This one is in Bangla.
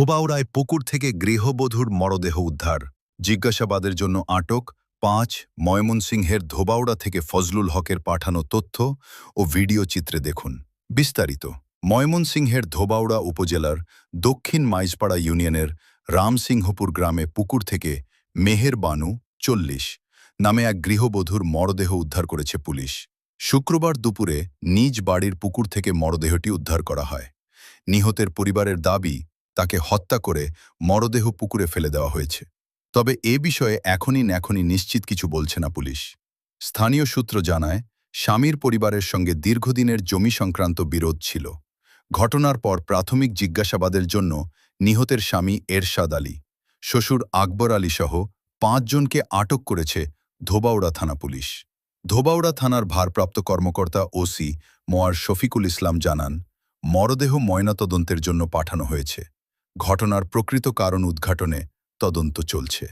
ধোবাউড়ায় পুকুর থেকে গৃহবধূর মরদেহ উদ্ধার, জিজ্ঞাসাবাদের জন্য আটক ৫। ময়মনসিংহের ধোবাউড়া থেকে ফজলুল হকের পাঠানো তথ্য ও ভিডিও চিত্রে দেখুন বিস্তারিত। ময়মনসিংহের ধোবাউড়া উপজেলার দক্ষিণ মাইজপাড়া ইউনিয়নের রামসিংহপুর গ্রামে পুকুর থেকে মেহের বানু ৪০ নামে এক গৃহবধূর মরদেহ উদ্ধার করেছে পুলিশ। শুক্রবার দুপুরে নিজ বাড়ির পুকুর থেকে মরদেহটি উদ্ধার করা হয়। নিহতের পরিবারের দাবি, তাকে হত্যা করে মরদেহ পুকুরে ফেলে দেওয়া হয়েছে। তবে এ বিষয়ে এখনই নিশ্চিত কিছু বলছে না পুলিশ। স্থানীয় সূত্র জানায়, স্বামীর পরিবারের সঙ্গে দীর্ঘদিনের জমি সংক্রান্ত বিরোধ ছিল। ঘটনার পর প্রাথমিক জিজ্ঞাসাবাদের জন্য নিহতের স্বামী এরশাদ আলী, শ্বশুর আকবর আলী সহ ৫ জনকে আটক করেছে ধোবাউড়া থানা পুলিশ। ধোবাউড়া থানার ভারপ্রাপ্ত কর্মকর্তা ওসি মোয়ার শফিকুল ইসলাম জানান, মরদেহ ময়নাতদন্তের জন্য পাঠানো হয়েছে। ঘটনার প্রকৃত কারণ উদ্ঘাটনে তদন্ত চলছে।